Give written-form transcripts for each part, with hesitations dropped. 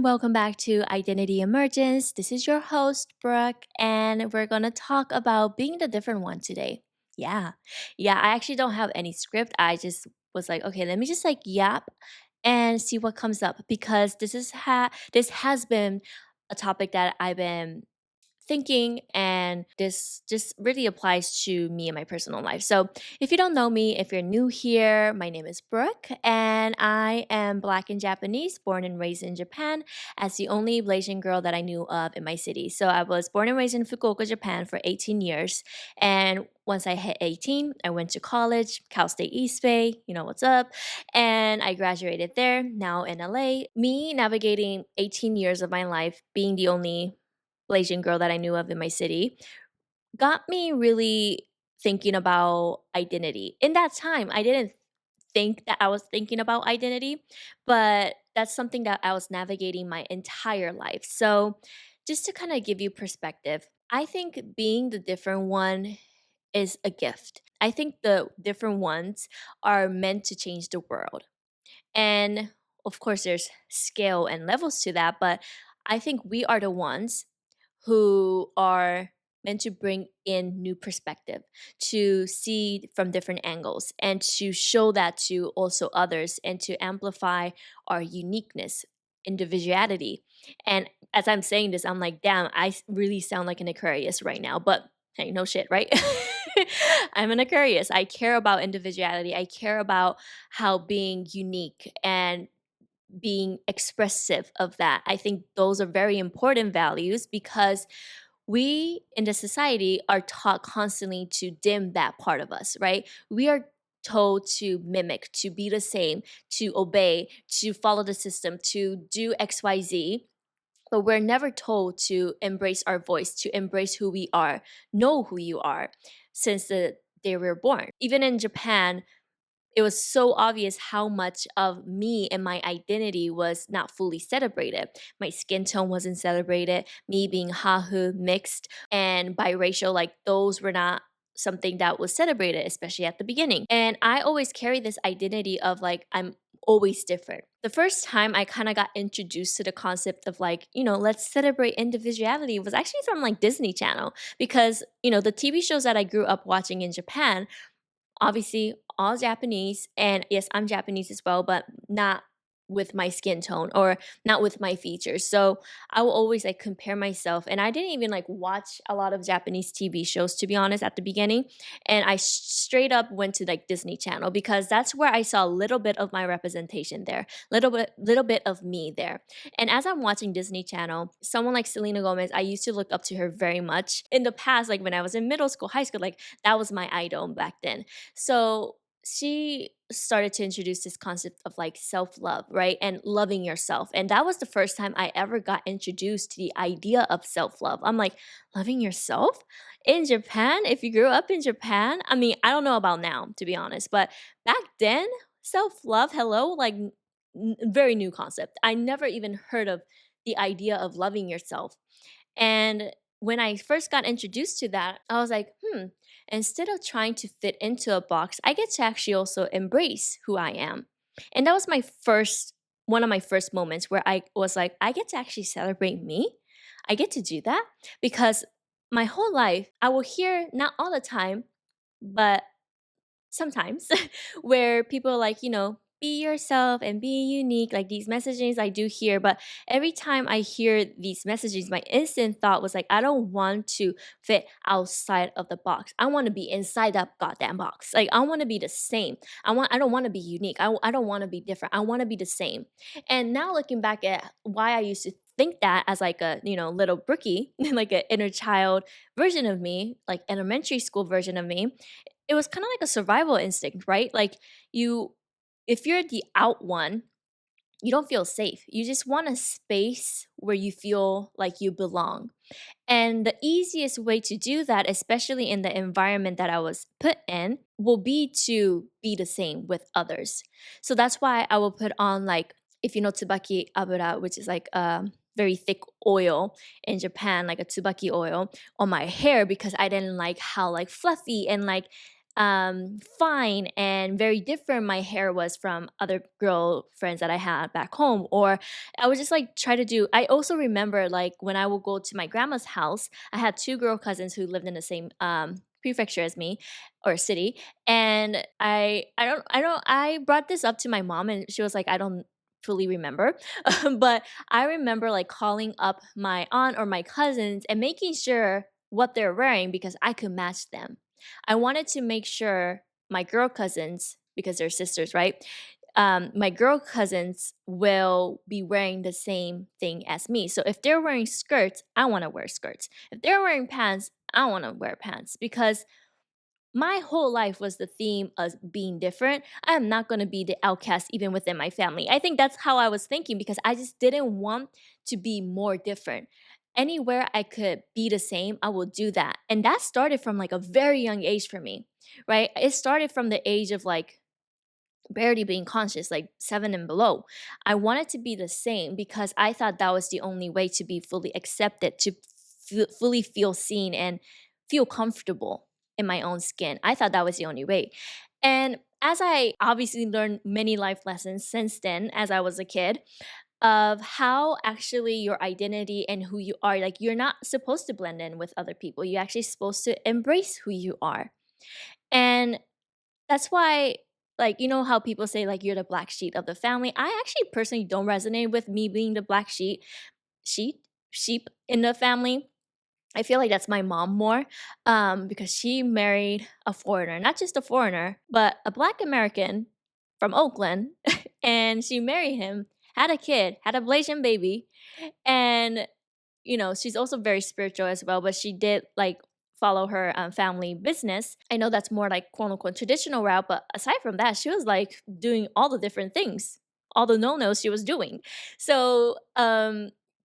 welcome back to Identity Emergence. This is your host, Brooke, and we're going to talk about being the different one today. Yeah. Yeah, I actually don't have any script. I just was like, okay, let me just like yap and see what comes up because this has been a topic that I've been thinking, and this just really applies to me and my personal life. So, if you don't know me, if you're new here, my name is Brooke, and I am Black and Japanese, born and raised in Japan, as the only Malaysian girl that I knew of in my city. So, I was born and raised in Fukuoka, Japan for 18 years, and once I hit 18, I went to college, Cal State East Bay, you know what's up, and I graduated there, now in LA. Me navigating 18 years of my life, being the only Malaysian girl that I knew of in my city, got me really thinking about identity. In that time, I didn't think that I was thinking about identity, but that's something that I was navigating my entire life. So, just to kind of give you perspective, I think being the different one is a gift. I think the different ones are meant to change the world. And of course, there's scale and levels to that, but I think we are the ones who are meant to bring in new perspective, to see from different angles, and to show that to also others, and to amplify our uniqueness, individuality. And as I'm saying this, I'm like, damn, really sound like an Aquarius right now, but hey, no shit, right? I'm an Aquarius. I care about individuality. I care about how being unique and being expressive of that. I think those are very important values because we in the society are taught constantly to dim that part of us, right? We are told to mimic, to be the same, to obey, to follow the system, to do XYZ. But we're never told to embrace our voice, to embrace who we are, know who you are since the day we were born. Even in Japan, it was so obvious how much of me and my identity was not fully celebrated. My skin tone wasn't celebrated, me being Hahu, mixed, and biracial, like those were not something that was celebrated, especially at the beginning. And I always carry this identity of like, I'm always different. The first time I kind of got introduced to the concept of like, let's celebrate individuality was actually from like Disney Channel because, the TV shows that I grew up watching in Japan, obviously all Japanese, and yes, I'm Japanese as well, but not with my skin tone or not with my features. So I will always like compare myself, and I didn't even like watch a lot of Japanese TV shows, to be honest, at the beginning. And I straight up went to like Disney Channel because that's where I saw a little bit of my representation there, little bit of me there. And as I'm watching Disney Channel, someone like Selena Gomez, I used to look up to her very much in the past, like when I was in middle school, high school, like that was my idol back then. So she started to introduce this concept of like self love, right? And loving yourself. And that was the first time I ever got introduced to the idea of self love. I'm like, loving yourself in Japan? If you grew up in Japan, I mean, I don't know about now, to be honest, but back then, self love, hello, like very new concept. I never even heard of the idea of loving yourself. And when I first got introduced to that, I was like, instead of trying to fit into a box, I get to actually also embrace who I am. And that was one of my first moments where I was like, I get to actually celebrate me. I get to do that because my whole life, I will hear, not all the time, but sometimes, where people are like, be yourself and be unique, like these messages I do hear. But every time I hear these messages, my instant thought was like, I don't want to fit outside of the box. I want to be inside that goddamn box. Like I want to be the same. I don't want to be unique. I don't want to be different. I want to be the same. And now looking back at why I used to think that as like a little brookie, like an inner child version of me, like elementary school version of me, it was kind of like a survival instinct, right? Like you if you're the out one, you don't feel safe. You just want a space where you feel like you belong. And the easiest way to do that, especially in the environment that I was put in, will be to be the same with others. So that's why I will put on, like, if you know tsubaki abura, which is like a very thick oil in Japan, like a tsubaki oil on my hair, because I didn't like how like fluffy and like fine and very different my hair was from other girl friends that I had back home. Or I would just like try to do, I also remember like when I would go to my grandma's house, I had two girl cousins who lived in the same prefecture as me or city. And I brought this up to my mom and she was like, I don't fully remember. But I remember like calling up my aunt or my cousins and making sure what they're wearing because I could match them. I wanted to make sure my girl cousins, because they're sisters, right? My girl cousins will be wearing the same thing as me. So if they're wearing skirts, I want to wear skirts. If they're wearing pants, I want to wear pants because my whole life was the theme of being different. I am not going to be the outcast even within my family. I think that's how I was thinking because I just didn't want to be more different. Anywhere I could be the same, I will do that. And that started from like a very young age for me, right? It started from the age of like barely being conscious, like 7 and below. I wanted to be the same because I thought that was the only way to be fully accepted, to fully feel seen and feel comfortable in my own skin. I thought that was the only way. And as I obviously learned many life lessons since then, as I was a kid, of how actually your identity and who you are, like you're not supposed to blend in with other people. You're actually supposed to embrace who you are. And that's why, like, you know how people say, like, you're the black sheep of the family? I actually personally don't resonate with me being the black sheep, sheep in the family. I feel like that's my mom more, because she married a foreigner, not just a foreigner, but a black American from Oakland. And she married him, had a kid, had a Blasian baby. And she's also very spiritual as well, but she did like follow her family business. I know that's more like quote unquote traditional route, but aside from that, she was like doing all the different things, all the no-nos she was doing. So,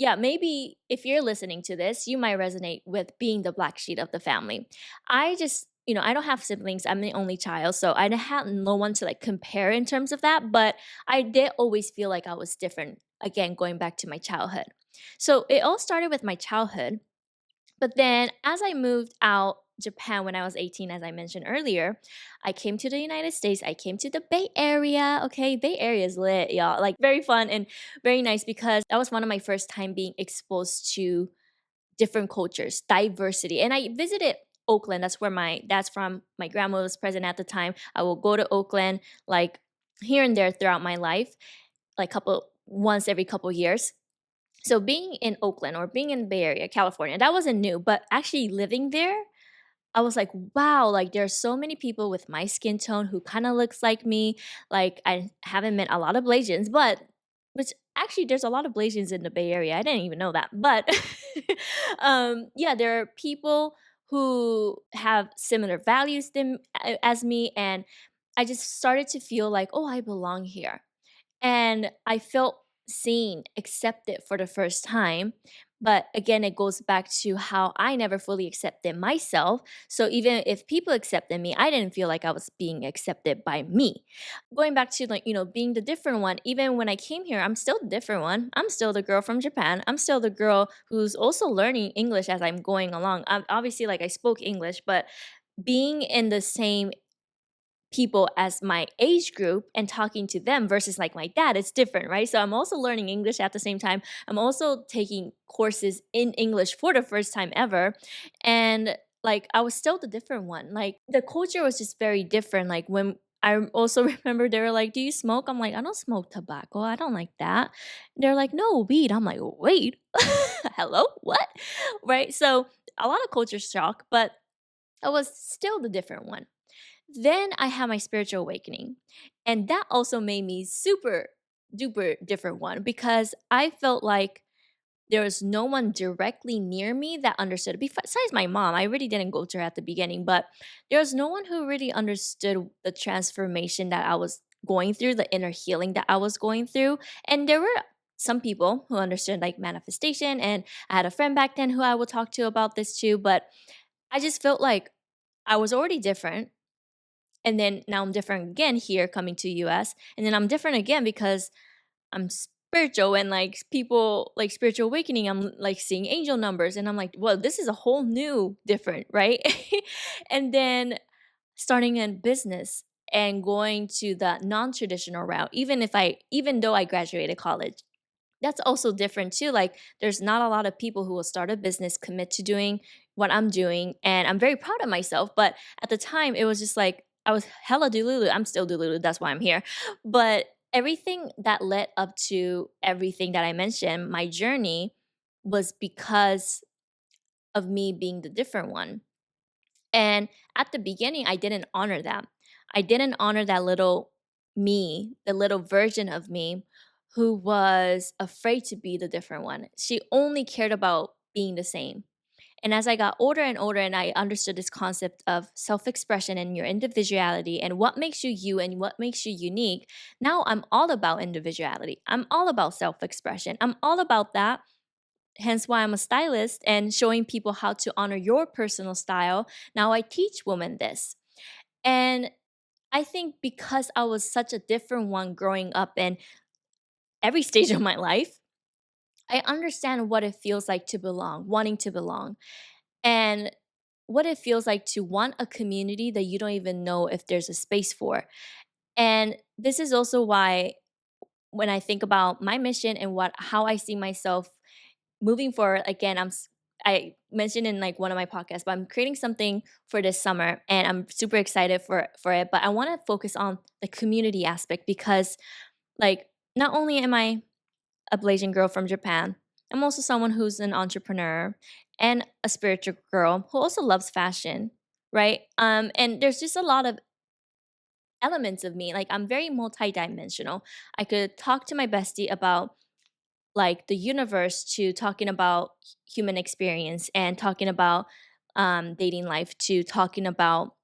yeah, maybe if you're listening to this, you might resonate with being the black sheep of the family. I just, I don't have siblings. I'm the only child, so I had no one to like compare in terms of that, but I did always feel like I was different. Again, going back to my childhood. So it all started with my childhood. But then as I moved out Japan when I was 18, as I mentioned earlier, I came to the United States. I came to the Bay Area. Okay, Bay Area is lit, y'all. Like very fun and very nice because that was one of my first time being exposed to different cultures, diversity. And I visited Oakland. That's where that's from. My grandma was present at the time. I will go to Oakland like here and there throughout my life, like couple once every couple years. So being in Oakland or being in the Bay Area, California, that wasn't new, but actually living there, I was like, wow, like there's so many people with my skin tone who kind of looks like me. Like I haven't met a lot of Blasians, but which actually there's a lot of Blasians in the Bay Area. I didn't even know that. But yeah, there are people who have similar values as me, and I just started to feel like, oh, I belong here. And I felt seen, accepted for the first time. But again, it goes back to how I never fully accepted myself. So even if people accepted me, I didn't feel like I was being accepted by me. Going back to like, being the different one, even when I came here, I'm still the different one. I'm still the girl from Japan. I'm still the girl who's also learning English as I'm going along. I'm obviously like I spoke English, but being in the same people as my age group and talking to them versus like my dad, it's different, right? So I'm also learning English at the same time. I'm also taking courses in English for the first time ever. And like I was still the different one. Like the culture was just very different. Like when I also remember they were like, "Do you smoke?" I'm like, "I don't smoke tobacco. I don't like that." They're like, "No, weed." I'm like, "Wait, hello, what?" Right? So a lot of culture shock, but I was still the different one. Then I had my spiritual awakening. And that also made me super duper different one because I felt like there was no one directly near me that understood. Besides my mom, I really didn't go to her at the beginning, but there was no one who really understood the transformation that I was going through, the inner healing that I was going through. And there were some people who understood like manifestation. And I had a friend back then who I would talk to about this too. But I just felt like I was already different, and then now I'm different again here coming to US, and then I'm different again because I'm spiritual and like people like spiritual awakening, I'm like seeing angel numbers and I'm like, well, this is a whole new different, right? And then starting a business and going to the non-traditional route, even though I graduated college, that's also different too. Like, there's not a lot of people who will start a business, commit to doing what I'm doing, and I'm very proud of myself. But at the time, it was just like I was hella delulu. I'm still delulu. That's why I'm here. But everything that led up to everything that I mentioned, my journey, was because of me being the different one. And at the beginning, I didn't honor that. I didn't honor that little me, the little version of me who was afraid to be the different one. She only cared about being the same. And as I got older and older, and I understood this concept of self expression and your individuality and what makes you you and what makes you unique, now I'm all about individuality. I'm all about self expression. I'm all about that. Hence why I'm a stylist and showing people how to honor your personal style. Now I teach women this. And I think because I was such a different one growing up in every stage of my life, I understand what it feels like to belong, wanting to belong, and what it feels like to want a community that you don't even know if there's a space for. And this is also why when I think about my mission and what how I see myself moving forward, again, I mentioned in like one of my podcasts, but I'm creating something for this summer and I'm super excited for it. But I want to focus on the community aspect because like not only am I a Blasian girl from Japan, I'm also someone who's an entrepreneur and a spiritual girl who also loves fashion, right? And there's just a lot of elements of me. Like I'm very multidimensional. I could talk to my bestie about like the universe to talking about human experience and talking about dating life to talking about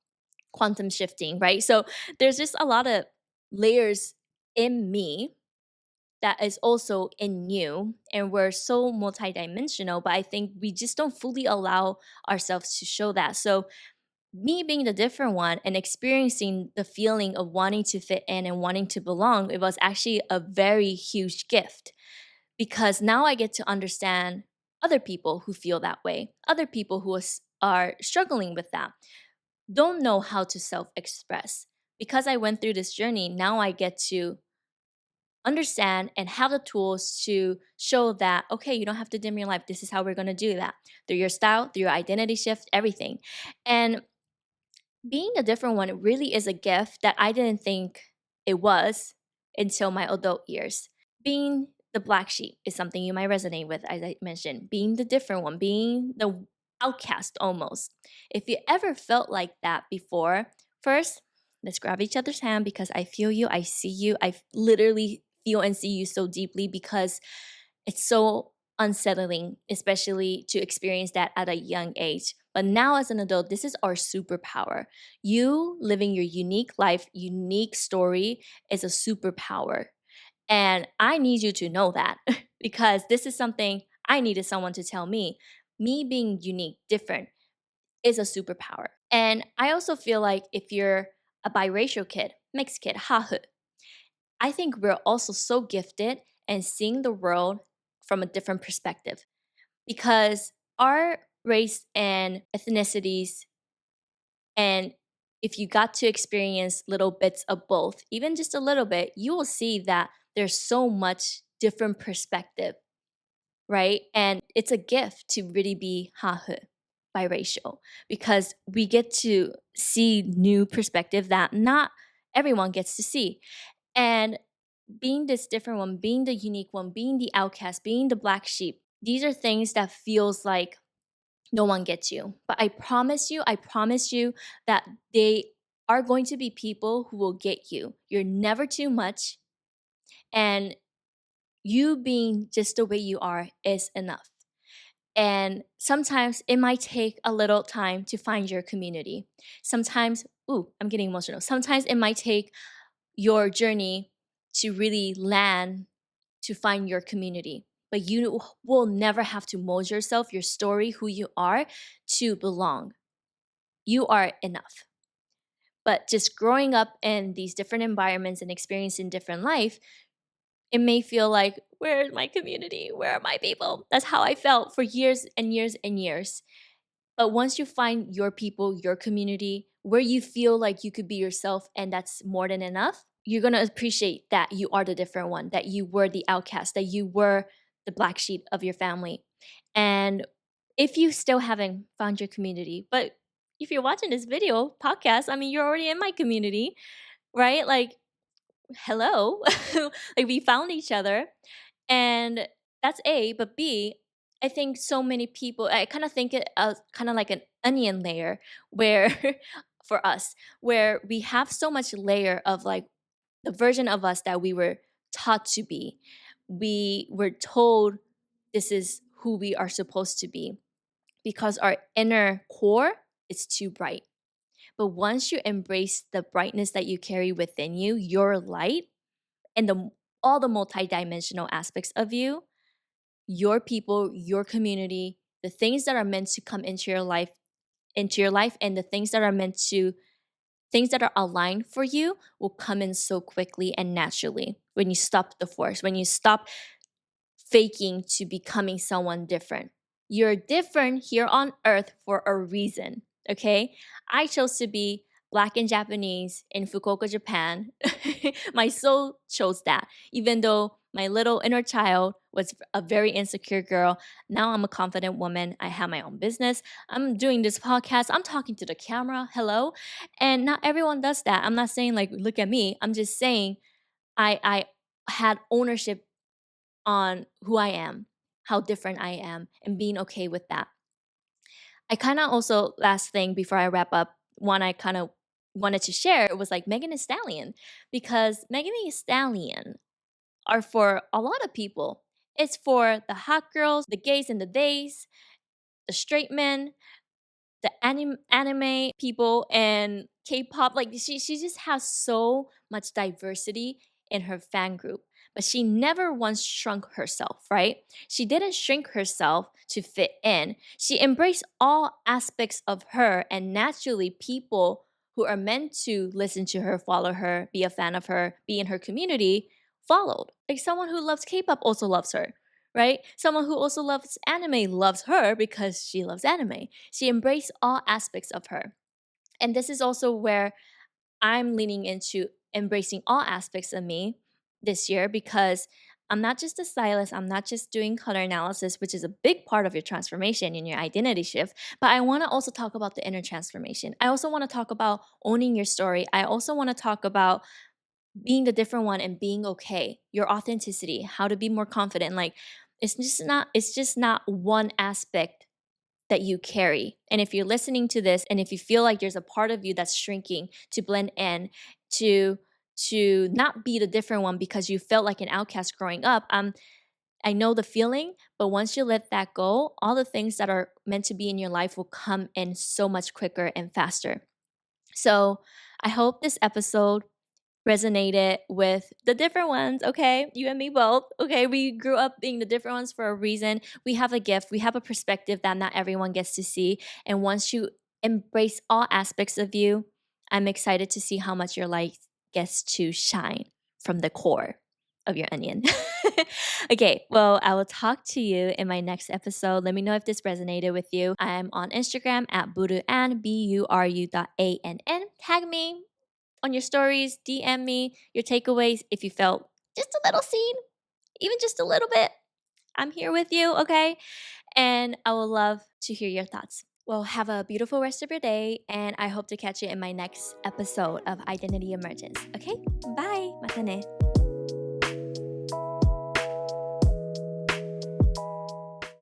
quantum shifting, right? So there's just a lot of layers in me that is also in you, and we're so multidimensional, but I think we just don't fully allow ourselves to show that. So me being the different one and experiencing the feeling of wanting to fit in and wanting to belong, it was actually a very huge gift because now I get to understand other people who feel that way, other people who are struggling with that, don't know how to self express. Because I went through this journey, now I get to understand and have the tools to show that, okay, you don't have to dim your life. This is how we're going to do that through your style, through your identity shift, everything. And being a different one really is a gift that I didn't think it was until my adult years. Being the black sheep is something you might resonate with, as I mentioned. Being the different one, being the outcast almost. If you ever felt like that before, first, let's grab each other's hand because I feel you, I see you, I literally feel and see you so deeply because it's so unsettling, especially to experience that at a young age. But now, as an adult, this is our superpower. You living your unique life, unique story is a superpower. And I need you to know that because this is something I needed someone to tell me. Me being unique, different, is a superpower. And I also feel like if you're a biracial kid, mixed kid, hahu, I think we're also so gifted and seeing the world from a different perspective because our race and ethnicities, and if you got to experience little bits of both, even just a little bit, you will see that there's so much different perspective, right? And it's a gift to really be hahu, biracial, because we get to see new perspective that not everyone gets to see. And being this different one, being the unique one, being the outcast, being the black sheep, these are things that feels like no one gets you. But I promise you that they are going to be people who will get you. You're never too much. And you being just the way you are is enough. And sometimes it might take a little time to find your community. Sometimes, ooh, I'm getting emotional. Sometimes it might take your journey to really land to find your community. But you will never have to mold yourself, your story, who you are, to belong. You are enough. But just growing up in these different environments and experiencing different life, it may feel like, where's my community? Where are my people? That's how I felt for years and years and years. But once you find your people, your community, where you feel like you could be yourself and that's more than enough, you're going to appreciate that you are the different one, that you were the outcast, that you were the black sheep of your family. And if you still haven't found your community, but if you're watching this video podcast, I mean, you're already in my community, right? Like, hello. Like, we found each other. And that's A, but B, I think so many people, I kind of think it as kind of like an onion layer where for us, where we have so much layer of like the version of us that we were taught to be. We were told this is who we are supposed to be because our inner core is too bright. But once you embrace the brightness that you carry within you, your light, and all the multidimensional aspects of you, your people, your community, the things that are meant to come into your life and the things that are aligned for you will come in so quickly and naturally when you stop the force, when you stop faking to becoming someone different. You're different here on earth for a reason, okay? I chose to be Black and Japanese in Fukuoka, Japan. My soul chose that, even though my little inner child was a very insecure girl. Now I'm a confident woman. I have my own business. I'm doing this podcast. I'm talking to the camera. Hello. And not everyone does that. I'm not saying like, look at me. I'm just saying I had ownership on who I am, how different I am, and being okay with that. I kind of also, last thing before I wrap up, one I kind of wanted to share was like Megan Thee Stallion, because Megan Thee Stallion are for a lot of people. It's for the hot girls, the gays and the days, the straight men, the anime people and K-pop. Like she just has so much diversity in her fan group. But she never once shrunk herself, right? She didn't shrink herself to fit in. She embraced all aspects of her, and naturally people who are meant to listen to her, follow her, be a fan of her, be in her community, followed. Like someone who loves K-pop also loves her, right? Someone who also loves anime loves her because she loves anime. She embraced all aspects of her. And this is also where I'm leaning into embracing all aspects of me this year, because I'm not just a stylist, I'm not just doing color analysis, which is a big part of your transformation and your identity shift, but I want to also talk about the inner transformation. I also want to talk about owning your story. I also want to talk about being the different one and being okay, your authenticity, how to be more confident. Like it's just not one aspect that you carry. And if you're listening to this and if you feel like there's a part of you that's shrinking to blend in, to not be the different one because you felt like an outcast growing up, I know the feeling, but once you let that go, all the things that are meant to be in your life will come in so much quicker and faster. So I hope this episode resonated with the different ones, okay? You and me both, okay? We grew up being the different ones for a reason. We have a gift, we have a perspective that not everyone gets to see. And once you embrace all aspects of you, I'm excited to see how much your light gets to shine from the core of your onion. Okay, well, I will talk to you in my next episode. Let me know if this resonated with you. I'm on Instagram at buruan, BURU.ANN. Tag me on your stories, DM me your takeaways if you felt just a little seen, even just a little bit. I'm here with you, okay? And I would love to hear your thoughts. Well, have a beautiful rest of your day, and I hope to catch you in my next episode of Identity Emergence. Okay? Bye. Mata ne.